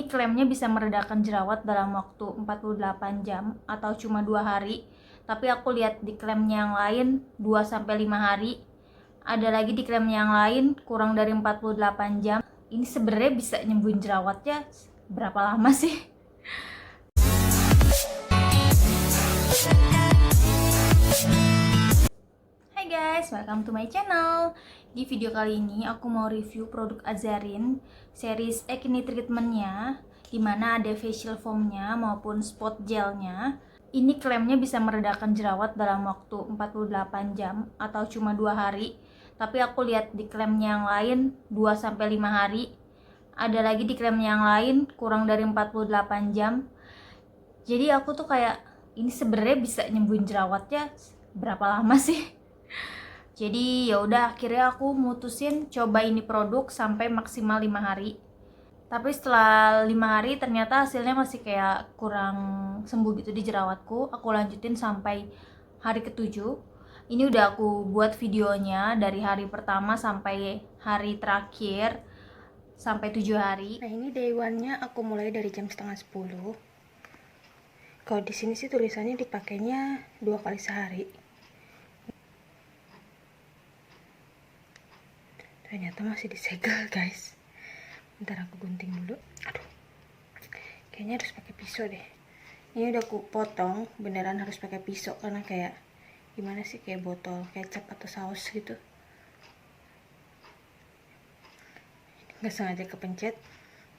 Ini klaimnya bisa meredakan jerawat dalam waktu 48 jam atau cuma 2 hari. Tapi aku lihat di klaimnya yang lain 2-5 hari. Ada lagi di klaim yang lain kurang dari 48 jam. Ini sebenarnya bisa nyembuhin jerawatnya berapa lama sih? Hai guys, welcome to my channel. Di video kali ini aku mau review produk Azarin series acne treatmentnya, dimana ada facial foamnya maupun spot gelnya. Ini klaimnya bisa meredakan jerawat dalam waktu 48 jam atau cuma 2 hari. Tapi aku lihat di klaimnya yang lain 2-5 hari. Ada lagi di klaim yang lain kurang dari 48 jam. Jadi aku tuh kayak, ini sebenarnya bisa nyembuhin jerawatnya berapa lama sih? Jadi ya udah, akhirnya aku mutusin coba ini produk sampai maksimal 5 hari. Tapi setelah 5 hari ternyata hasilnya masih kayak kurang sembuh gitu di jerawatku. Aku lanjutin sampai hari ke-7. Ini udah aku buat videonya dari hari pertama sampai hari terakhir, sampai 7 hari. Nah, ini day one-nya aku mulai dari jam setengah 10. Kalau di sini sih tulisannya dipakainya 2 kali sehari. Ternyata masih disegel, guys. Bentar aku gunting dulu. Aduh, kayaknya harus pakai pisau deh. Ini udah aku potong, beneran harus pakai pisau karena kayak gimana sih, kayak botol kecap atau saus gitu. Nggak sengaja kepencet.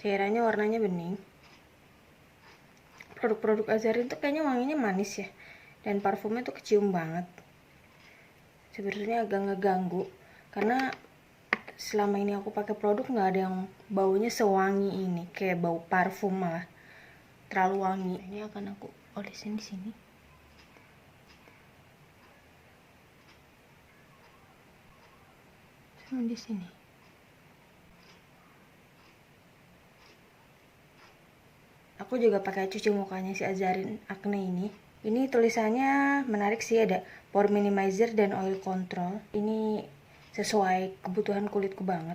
Cairannya warnanya bening. Produk-produk Azarin tuh kayaknya wanginya manis ya, dan parfumnya tuh kecium banget. Sebenarnya agak ngeganggu karena selama ini aku pakai produk nggak ada yang baunya sewangi ini, kayak bau parfum malah terlalu wangi. Ini akan aku olesin di sini. Sama di sini. Aku juga pakai cuci mukanya si Azarin Acne ini. Ini tulisannya menarik sih, ada pore minimizer dan oil control. Ini sesuai kebutuhan kulitku banget.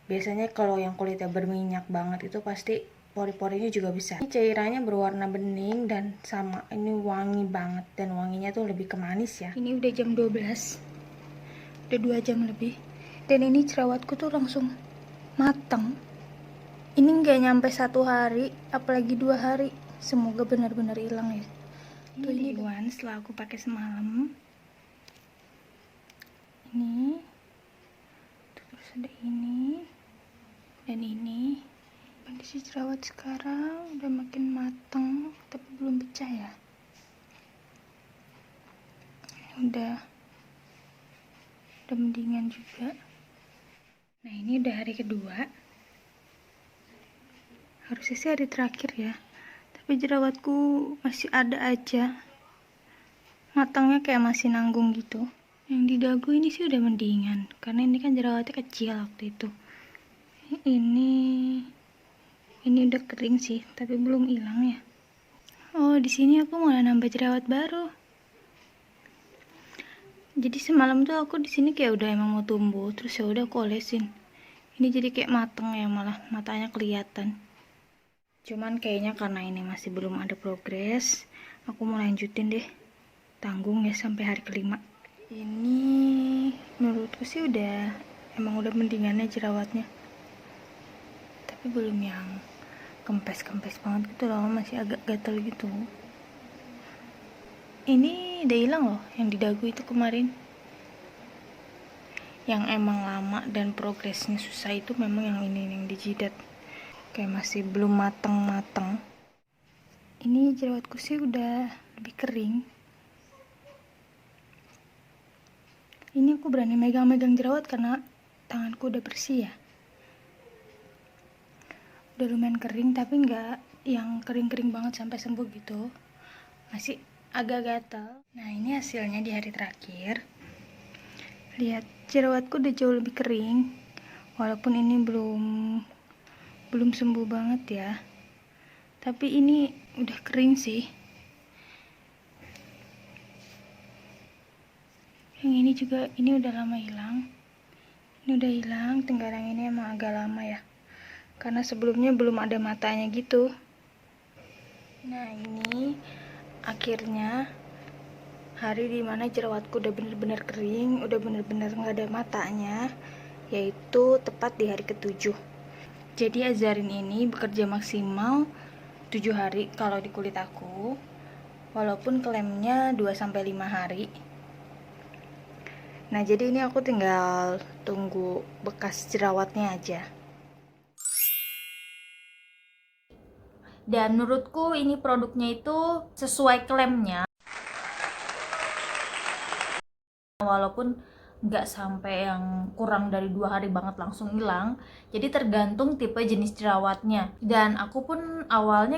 Biasanya kalau yang kulitnya berminyak banget itu pasti pori-porinya juga bisa. Ini cairannya berwarna bening dan sama, ini wangi banget dan wanginya tuh lebih ke manis ya. Ini udah jam 12, udah 2 jam lebih, dan ini jerawatku tuh langsung mateng. Ini nggak nyampe 1 hari, apalagi 2 hari. Semoga benar-benar hilang ya. Tuh ini one setelah aku pakai semalam. Ini terus ada ini dan ini. Kondisi jerawat sekarang udah makin mateng, tapi belum pecah ya. Udah mendingan juga. Nah, ini udah hari kedua. Harusnya sih hari terakhir ya, tapi jerawatku masih ada aja. Matangnya kayak masih nanggung gitu. Yang di dagu ini sih udah mendingan, karena ini kan jerawatnya kecil waktu itu. Ini udah kering sih, tapi belum hilang ya. Oh, di sini aku malah nambah jerawat baru. Jadi semalam tuh aku di sini kayak udah emang mau tumbuh, terus ya udah aku olesin. Ini jadi kayak mateng ya, malah matanya kelihatan. Cuman kayaknya karena ini masih belum ada progres, aku mau lanjutin deh. Tanggung ya sampai hari kelima. Ini menurutku sih emang udah mendingannya jerawatnya. Tapi belum yang kempes-kempes banget gitu loh, masih agak gatel gitu. Ini udah hilang loh, yang di dagu itu kemarin. Yang emang lama dan progresnya susah itu memang yang ini, yang di jidat. Kayak masih belum mateng-mateng. Ini jerawatku sih udah lebih kering. Ini aku berani megang-megang jerawat karena tanganku udah bersih ya. Udah lumayan kering, tapi nggak yang kering-kering banget sampai sembuh gitu. Masih agak gatal. Nah, ini hasilnya di hari terakhir. Lihat, jerawatku udah jauh lebih kering. Walaupun ini belum sembuh banget ya. Tapi ini udah kering sih. Yang ini juga, ini udah lama hilang. Ini udah hilang, tenggarang ini emang agak lama ya. karena sebelumnya belum ada matanya gitu. Nah, ini akhirnya hari dimana jerawatku udah bener-bener kering, udah bener-bener nggak ada matanya, yaitu tepat di hari ke-7. Jadi Azarin ini bekerja maksimal 7 hari kalau di kulit aku, walaupun klaimnya 2-5 hari. Nah, jadi ini aku tinggal tunggu bekas jerawatnya aja. Dan menurutku ini produknya itu sesuai klaimnya, walaupun nggak sampai yang kurang dari 2 hari banget langsung hilang. Jadi tergantung tipe jenis jerawatnya. Dan aku pun awalnya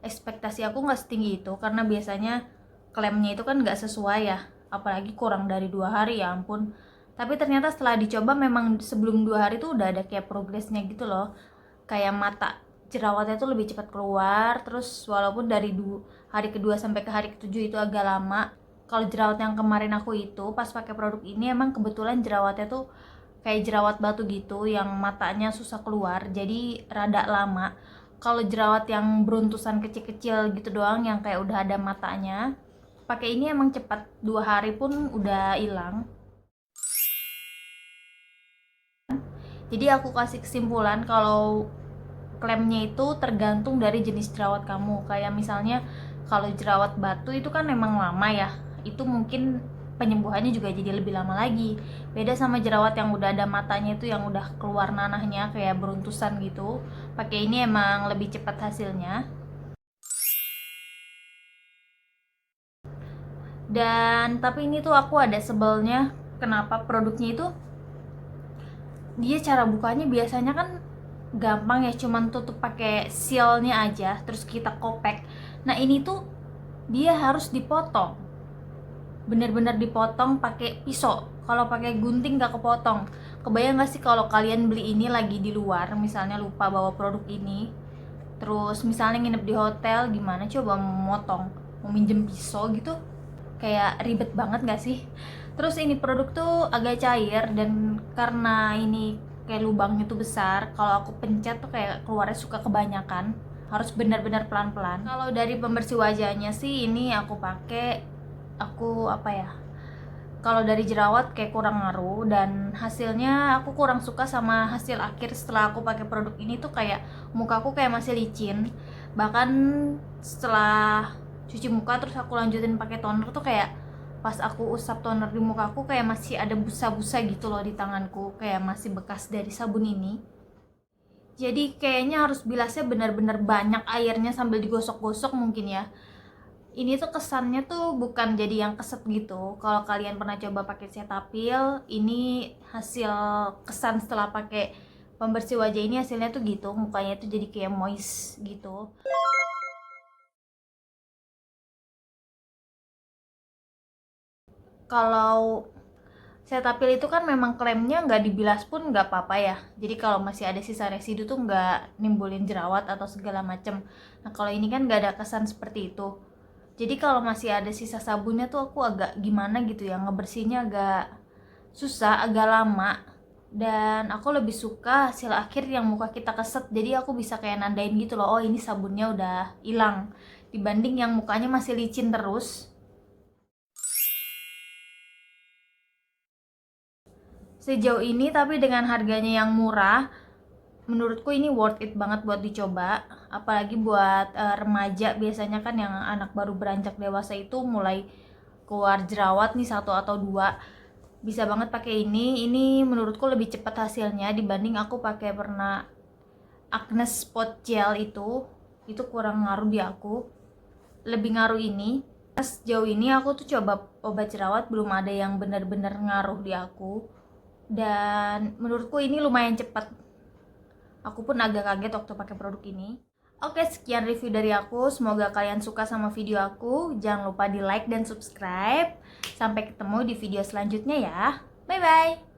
ekspektasi aku nggak setinggi itu, karena biasanya klaimnya itu kan nggak sesuai ya, apalagi kurang dari 2 hari, ya ampun. Tapi ternyata setelah dicoba memang sebelum 2 hari tuh udah ada kayak progresnya gitu loh, kayak mata jerawatnya tuh lebih cepat keluar. Terus walaupun dari hari kedua sampai ke hari ke-7 itu agak lama, kalau jerawat yang kemarin aku itu pas pakai produk ini emang kebetulan jerawatnya tuh kayak jerawat batu gitu yang matanya susah keluar, jadi rada lama. Kalau jerawat yang beruntusan kecil-kecil gitu doang yang kayak udah ada matanya, pakai ini emang cepat, 2 hari pun udah hilang. Jadi aku kasih kesimpulan kalau klaimnya itu tergantung dari jenis jerawat kamu. Kayak misalnya kalau jerawat batu itu kan memang lama ya, itu mungkin penyembuhannya juga jadi lebih lama lagi. Beda sama jerawat yang udah ada matanya itu, yang udah keluar nanahnya kayak beruntusan gitu, pakai ini emang lebih cepat hasilnya. Dan tapi ini tuh aku ada sebelnya, kenapa produknya itu dia cara bukanya biasanya kan gampang ya, cuman tutup pakai sealnya aja terus kita kopek. Nah ini tuh dia harus dipotong, bener-bener dipotong pakai pisau. Kalau pakai gunting gak kepotong. Kebayang gak sih kalau kalian beli ini lagi di luar, misalnya lupa bawa produk ini, terus misalnya nginep di hotel, gimana coba memotong, mau minjem pisau gitu, kayak ribet banget gak sih? Terus ini produk tuh agak cair, dan karena ini kayak lubangnya tuh besar, kalau aku pencet tuh kayak keluarnya suka kebanyakan, harus benar-benar pelan-pelan. Kalau dari pembersih wajahnya sih ini aku apa ya, kalau dari jerawat kayak kurang ngaruh, dan hasilnya aku kurang suka sama hasil akhir setelah aku pakai produk ini tuh, kayak mukaku kayak masih licin. Bahkan setelah cuci muka terus aku lanjutin pakai toner tuh kayak pas aku usap toner di mukaku kayak masih ada busa-busa gitu loh di tanganku, kayak masih bekas dari sabun ini. Jadi kayaknya harus bilasnya benar-benar banyak airnya sambil digosok-gosok mungkin ya. Ini tuh kesannya tuh bukan jadi yang keset gitu. Kalau kalian pernah coba pakai Cetaphil, ini hasil kesan setelah pakai pembersih wajah ini hasilnya tuh gitu, mukanya tuh jadi kayak moist gitu. Kalau Cetaphil itu kan memang klaimnya nggak dibilas pun nggak apa-apa ya. Jadi kalau masih ada sisa residu tuh nggak nimbulin jerawat atau segala macem. Nah kalau ini kan nggak ada kesan seperti itu. Jadi kalau masih ada sisa sabunnya tuh aku agak gimana gitu ya, ngebersihnya agak susah, agak lama. Dan aku lebih suka hasil akhir yang muka kita keset, jadi aku bisa kayak nandain gitu loh, oh ini sabunnya udah hilang, dibanding yang mukanya masih licin terus. Sejauh ini tapi dengan harganya yang murah, menurutku ini worth it banget buat dicoba. Apalagi buat remaja, biasanya kan yang anak baru beranjak dewasa itu mulai keluar jerawat nih 1 atau 2, bisa banget pakai ini menurutku lebih cepat hasilnya dibanding aku pakai pernah Acne Spot Gel itu kurang ngaruh di aku, lebih ngaruh ini. Sejauh ini aku tuh coba obat jerawat belum ada yang benar-benar ngaruh di aku, dan menurutku ini lumayan cepat. Aku pun agak kaget waktu pakai produk ini. Oke, sekian review dari aku. Semoga kalian suka sama video aku. Jangan lupa di like dan subscribe. Sampai ketemu di video selanjutnya ya. Bye bye.